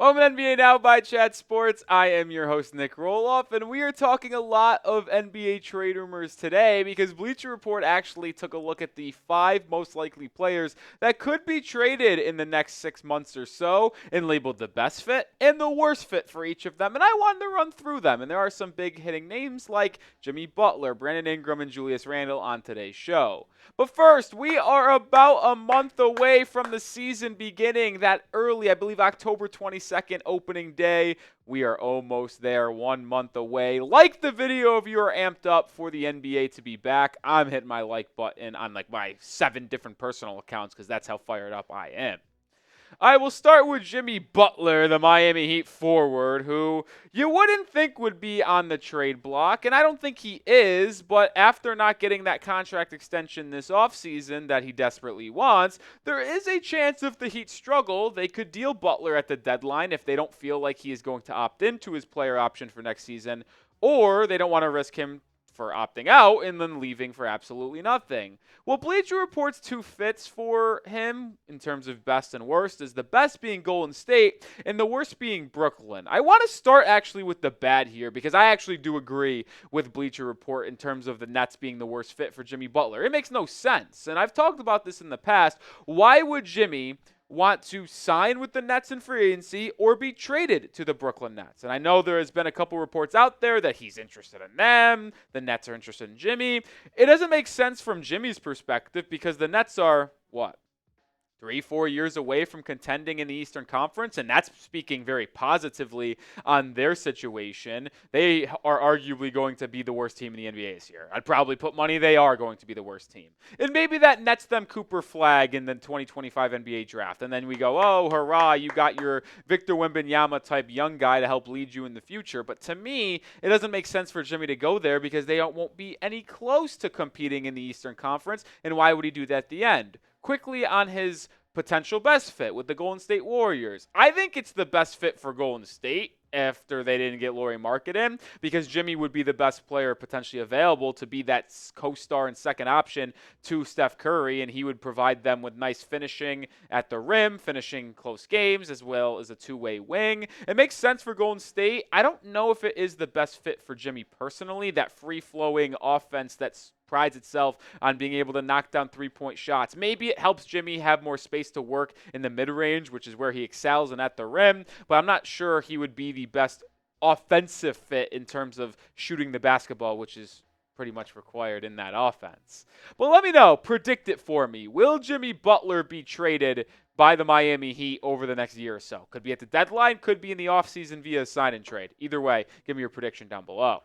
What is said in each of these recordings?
Welcome to NBA Now by Chat Sports. I am your host, Nic Rohloff, and we are talking a lot of NBA trade rumors today because Bleacher Report actually took a look at the 5 most likely players that could be traded in the next 6 months or so and labeled the best fit and the worst fit for each of them. And I wanted to run through them. And there are some big hitting names like Jimmy Butler, Brandon Ingram, and Julius Randle on today's show. But first, we are about a month away from the season beginning, that early, I believe October 22nd opening day. We are almost there, 1 month away. Like the video if you are amped up for the NBA to be back. I'm hitting my like button on my 7 different personal accounts because that's how fired up I am. I will start with Jimmy Butler, the Miami Heat forward, who you wouldn't think would be on the trade block, and I don't think he is, but after not getting that contract extension this offseason that he desperately wants, there is a chance if the Heat struggle, they could deal Butler at the deadline if they don't feel like he is going to opt into his player option for next season, or they don't want to risk him for opting out and then leaving for absolutely nothing. Well, Bleacher Report's 2 fits for him in terms of best and worst is the best being Golden State and the worst being Brooklyn. I want to start actually with the bad here because I actually do agree with Bleacher Report in terms of the Nets being the worst fit for Jimmy Butler. It makes no sense. And I've talked about this in the past. Why would Jimmy want to sign with the Nets in free agency or be traded to the Brooklyn Nets? And I know there has been a couple reports out there that he's interested in them, the Nets are interested in Jimmy. It doesn't make sense from Jimmy's perspective because the Nets are, 3-4 years away from contending in the Eastern Conference, and that's speaking very positively on their situation. They are arguably going to be the worst team in the NBA this year. I'd probably put money they are going to be the worst team. And maybe that nets them Cooper flag in the 2025 NBA draft. And then we go, oh, hurrah, you got your Victor Wembanyama type young guy to help lead you in the future. But to me, it doesn't make sense for Jimmy to go there because they won't be any close to competing in the Eastern Conference. And why would he do that at the end? Quickly on his potential best fit with the Golden State Warriors. I think it's the best fit for Golden State after they didn't get Lauri Markkanen in because Jimmy would be the best player potentially available to be that co-star and second option to Steph Curry, and he would provide them with nice finishing at the rim, finishing close games, as well as a two-way wing. It makes sense for Golden State. I don't know if it is the best fit for Jimmy personally, that free-flowing offense that's prides itself on being able to knock down three-point shots. Maybe it helps Jimmy have more space to work in the mid-range, which is where he excels, and at the rim, but I'm not sure he would be the best offensive fit in terms of shooting the basketball, which is pretty much required in that offense. But let me know, predict it for me. Will Jimmy Butler be traded by the Miami Heat over the next year or so? Could be at the deadline, could be in the offseason via sign and trade. Either way, give me your prediction down below.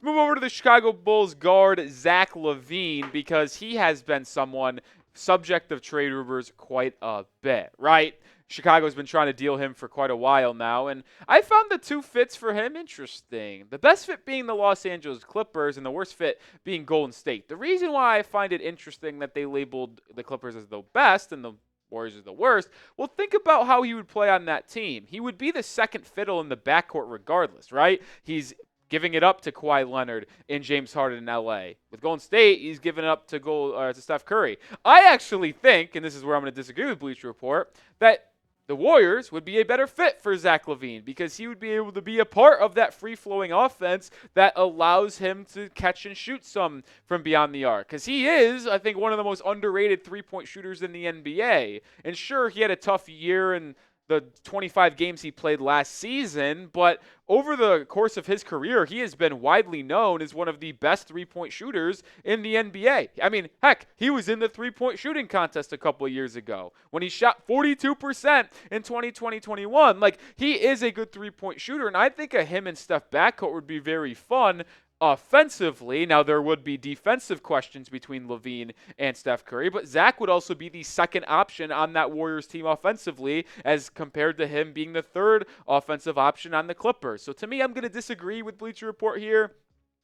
Move over to the Chicago Bulls guard, Zach LaVine, because he has been someone subject of trade rumors quite a bit, right? Chicago's been trying to deal him for quite a while now, and I found the 2 fits for him interesting. The best fit being the Los Angeles Clippers and the worst fit being Golden State. The reason why I find it interesting that they labeled the Clippers as the best and the Warriors are the worst. Well, think about how he would play on that team. He would be the second fiddle in the backcourt regardless, right? He's giving it up to Kawhi Leonard and James Harden in LA. With Golden State, he's giving it up to Steph Curry. I actually think, and this is where I'm going to disagree with Bleacher Report, that the Warriors would be a better fit for Zach LaVine because he would be able to be a part of that free-flowing offense that allows him to catch and shoot some from beyond the arc. Because he is, I think, one of the most underrated three-point shooters in the NBA. And sure, he had a tough year in the 25 games he played last season, but over the course of his career, he has been widely known as one of the best three-point shooters in the NBA. I mean, heck, he was in the three-point shooting contest a couple of years ago when he shot 42% in 2020-21. Like, he is a good three-point shooter, and I think a him and Steph backcourt would be very fun offensively. Now, there would be defensive questions between LaVine and Steph Curry, but Zach would also be the second option on that Warriors team offensively as compared to him being the third offensive option on the Clippers. So to me, I'm going to disagree with Bleacher Report here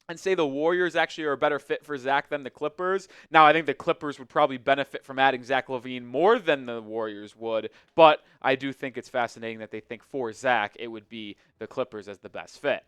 and say the Warriors actually are a better fit for Zach than the Clippers. Now, I think the Clippers would probably benefit from adding Zach LaVine more than the Warriors would, but I do think it's fascinating that they think for Zach, it would be the Clippers as the best fit.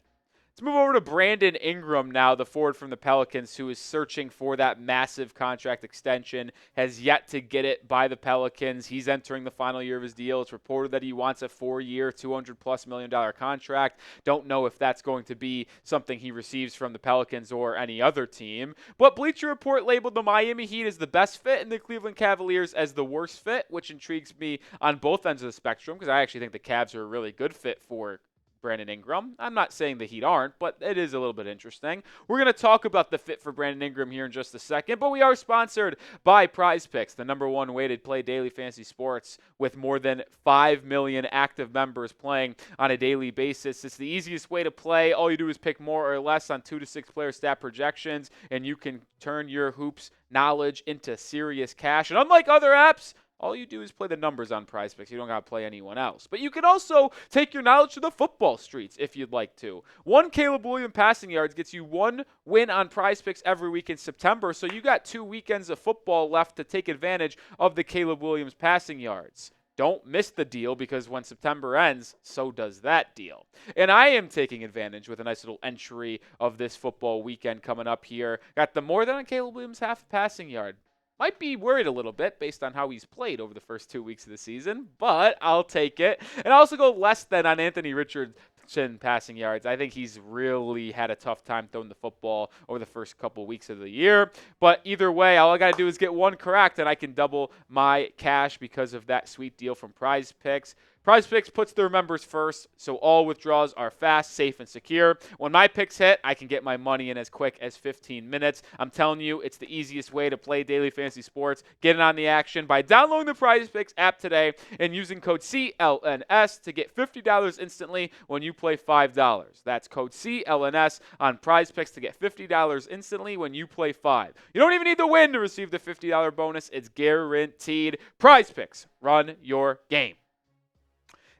Let's move over to Brandon Ingram now, the forward from the Pelicans, who is searching for that massive contract extension, has yet to get it by the Pelicans. He's entering the final year of his deal. It's reported that he wants a 4-year, $200+ million contract. Don't know if that's going to be something he receives from the Pelicans or any other team. But Bleacher Report labeled the Miami Heat as the best fit and the Cleveland Cavaliers as the worst fit, which intrigues me on both ends of the spectrum because I actually think the Cavs are a really good fit for Brandon Ingram. I'm not saying the Heat aren't, but it is a little bit interesting. We're going to talk about the fit for Brandon Ingram here in just a second, but we are sponsored by Prize Picks, the #1 weighted play daily fantasy sports with more than 5 million active members playing on a daily basis. It's the easiest way to play. All you do is pick more or less on 2 to 6 player stat projections, and you can turn your hoops knowledge into serious cash. And unlike other apps, all you do is play the numbers on Prize Picks. You don't got to play anyone else. But you can also take your knowledge to the football streets if you'd like to. One Caleb Williams passing yards gets you 1 win on Prize Picks every week in September. So you got 2 weekends of football left to take advantage of the Caleb Williams passing yards. Don't miss the deal because when September ends, so does that deal. And I am taking advantage with a nice little entry of this football weekend coming up here. Got the more than a Caleb Williams half passing yard. Might be worried a little bit based on how he's played over the first 2 weeks of the season, but I'll take it. And I also go less than on Anthony Richardson passing yards. I think he's really had a tough time throwing the football over the first couple weeks of the year. But either way, all I got to do is get one correct, and I can double my cash because of that sweet deal from Prize Picks. Prize Picks puts their members first, so all withdrawals are fast, safe, and secure. When my picks hit, I can get my money in as quick as 15 minutes. I'm telling you, it's the easiest way to play daily fantasy sports. Get in on the action by downloading the Prize Picks app today and using code CLNS to get $50 instantly when you play $5. That's code CLNS on Prize Picks to get $50 instantly when you play $5. You don't even need to win to receive the $50 bonus. It's guaranteed. Prize Picks. Run your game.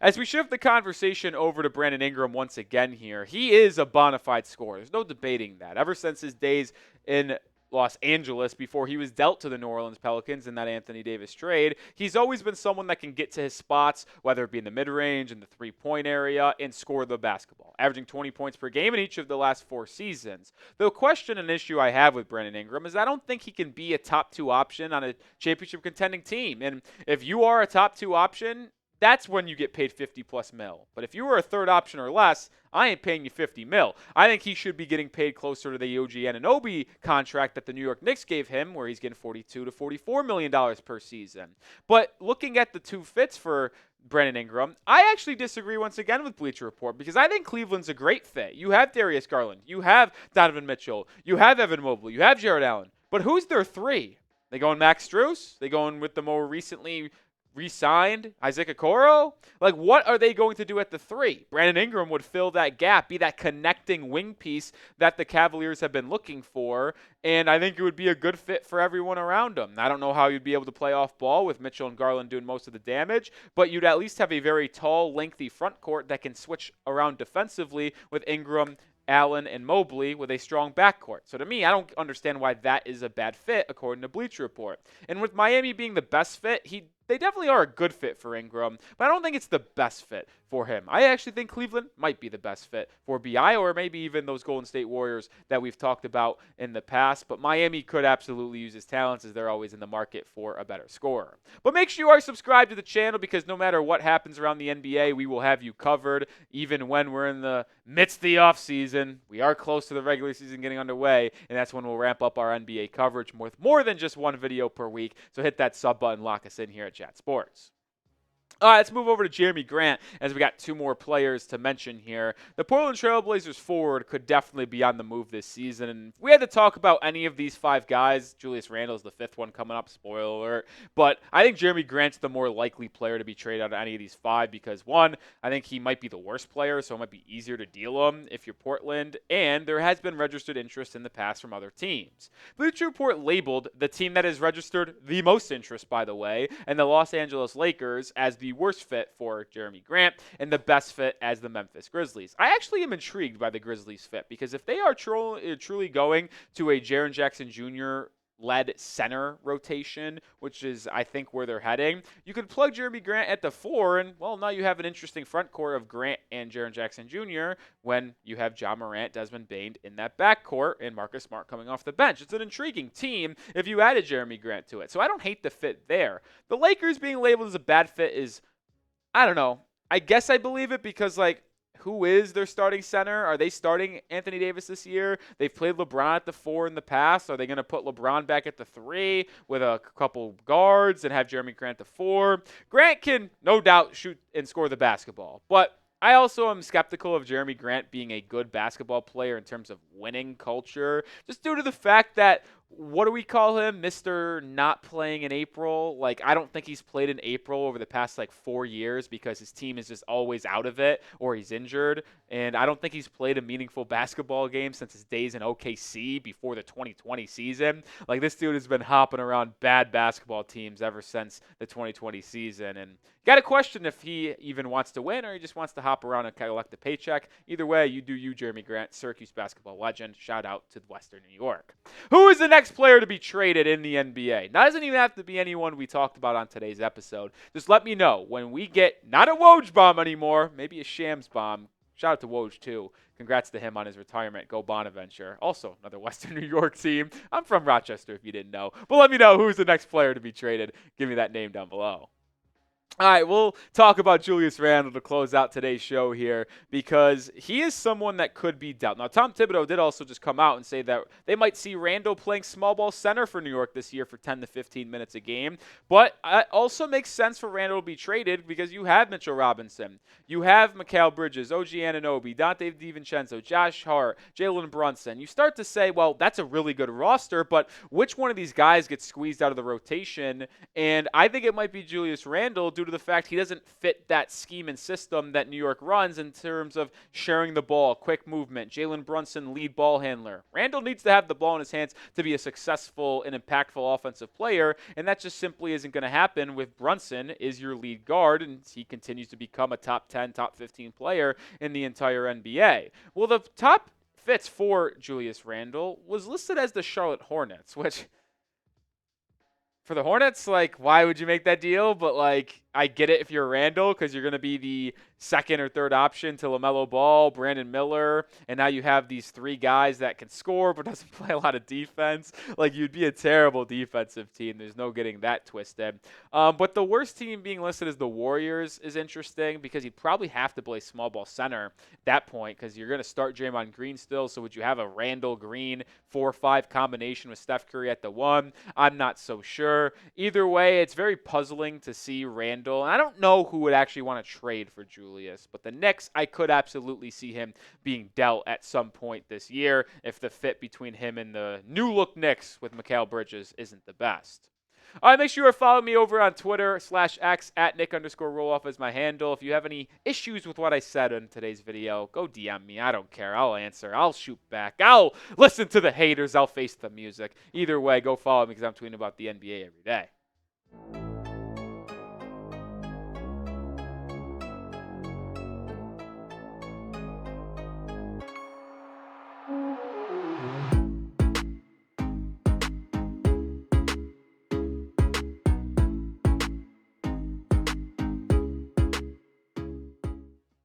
As we shift the conversation over to Brandon Ingram once again here, he is a bona fide scorer. There's no debating that. Ever since his days in Los Angeles before he was dealt to the New Orleans Pelicans in that Anthony Davis trade, he's always been someone that can get to his spots, whether it be in the mid-range, in the three-point area, and score the basketball, averaging 20 points per game in each of the last 4 seasons. The question and issue I have with Brandon Ingram is I don't think he can be a top 2 option on a championship contending team. And if you are a top 2 option, that's when you get paid 50+ mil. But if you were a third option or less, I ain't paying you 50 mil. I think he should be getting paid closer to the OG Anunoby contract that the New York Knicks gave him, where he's getting $42 to $44 million per season. But looking at the 2 fits for Brandon Ingram, I actually disagree once again with Bleacher Report because I think Cleveland's a great fit. You have Darius Garland. You have Donovan Mitchell. You have Evan Mobley. You have Jared Allen. But who's their 3? They going Max Strus? They going with the more recently re-signed Isaac Okoro? Like, what are they going to do at the 3? Brandon Ingram would fill that gap, be that connecting wing piece that the Cavaliers have been looking for, and I think it would be a good fit for everyone around him. I don't know how you'd be able to play off ball with Mitchell and Garland doing most of the damage, but you'd at least have a very tall, lengthy front court that can switch around defensively with Ingram, Allen, and Mobley with a strong backcourt. So to me, I don't understand why that is a bad fit according to Bleacher Report. And with Miami being the best fit, they definitely are a good fit for Ingram, but I don't think it's the best fit for him. I actually think Cleveland might be the best fit for BI, or maybe even those Golden State Warriors that we've talked about in the past. But Miami could absolutely use his talents, as they're always in the market for a better scorer. But make sure you are subscribed to the channel, because no matter what happens around the NBA, we will have you covered, even when we're in the midst of the offseason. We are close to the regular season getting underway, and that's when we'll ramp up our NBA coverage with more than just one video per week. So hit that sub button, lock us in here at Chat Sports. All right, let's move over to Jeremy Grant, as we got 2 more players to mention here. The Portland Trail Blazers forward could definitely be on the move this season. And if we had to talk about any of these 5 guys, Julius Randle is the 5th one coming up, spoiler alert. But I think Jeremy Grant's the more likely player to be traded out of any of these 5 because, 1, I think he might be the worst player, so it might be easier to deal him if you're Portland. And there has been registered interest in the past from other teams. Bleacher Report labeled the team that has registered the most interest, by the way, and the Los Angeles Lakers as the worst fit for Jeremy Grant and the best fit as the Memphis Grizzlies. I actually am intrigued by the Grizzlies fit because if they are truly going to a Jaren Jackson Jr. led center rotation, which is, I think, where they're heading. You could plug Jeremy Grant at the 4, and, well, now you have an interesting front court of Grant and Jaren Jackson Jr. when you have John Morant, Desmond Bane in that backcourt, and Marcus Smart coming off the bench. It's an intriguing team if you added Jeremy Grant to it. So I don't hate the fit there. The Lakers being labeled as a bad fit is, I don't know. I guess I believe it because, like, who is their starting center? Are they starting Anthony Davis this year? They've played LeBron at the 4 in the past. Are they going to put LeBron back at the 3 with a couple guards and have Jeremy Grant at the 4? Grant can, no doubt, shoot and score the basketball. But I also am skeptical of Jeremy Grant being a good basketball player in terms of winning culture, just due to the fact that, what do we call him? Mr. Not playing in April. Like, I don't think he's played in April over the past, 4 years because his team is just always out of it or he's injured. And I don't think he's played a meaningful basketball game since his days in OKC before the 2020 season. Like, this dude has been hopping around bad basketball teams ever since the 2020 season. And got to question if he even wants to win or he just wants to hop around and collect a paycheck. Either way, you do you, Jeremy Grant, Syracuse basketball legend. Shout out to Western New York. Who is the next player to be traded in the NBA? Now, it doesn't even have to be anyone we talked about on today's episode. Just let me know when we get not a Woj bomb anymore, maybe a Shams bomb. Shout out to Woj, too. Congrats to him on his retirement. Go Bonaventure. Also, another Western New York team. I'm from Rochester, if you didn't know. But let me know who's the next player to be traded. Give me that name down below. All right, we'll talk about Julius Randle to close out today's show here because he is someone that could be dealt. Now, Tom Thibodeau did also just come out and say that they might see Randle playing small ball center for New York this year for 10 to 15 minutes a game. But it also makes sense for Randle to be traded because you have Mitchell Robinson. You have Mikal Bridges, OG Anunoby, Dante DiVincenzo, Josh Hart, Jalen Brunson. You start to say, well, that's a really good roster, but which one of these guys gets squeezed out of the rotation? And I think it might be Julius Randle due to the fact he doesn't fit that scheme and system that New York runs in terms of sharing the ball, quick movement, Jalen Brunson, lead ball handler. Randle needs to have the ball in his hands to be a successful and impactful offensive player, and that just simply isn't going to happen with Brunson is your lead guard, and he continues to become a top 10, top 15 player in the entire NBA. Well, the top fits for Julius Randle was listed as the Charlotte Hornets, which, for the Hornets, why would you make that deal? But, I get it if you're Randle because you're going to be the second or third option to LaMelo Ball, Brandon Miller, and now you have these 3 guys that can score but doesn't play a lot of defense. You'd be a terrible defensive team. There's no getting that twisted. But the worst team being listed as the Warriors is interesting because you'd probably have to play small ball center at that point because you're going to start Draymond Green still. So would you have a Randle Green 4-5 combination with Steph Curry at the 1? I'm not so sure. Either way, it's very puzzling to see Randle. And I don't know who would actually want to trade for Julius, but the Knicks, I could absolutely see him being dealt at some point this year if the fit between him and the new-look Knicks with Mikal Bridges isn't the best. All right, make sure you follow me over on Twitter/X at Nic_Rohloff as my handle. If you have any issues with what I said in today's video, go DM me. I don't care. I'll answer. I'll shoot back. I'll listen to the haters. I'll face the music. Either way, go follow me because I'm tweeting about the NBA every day.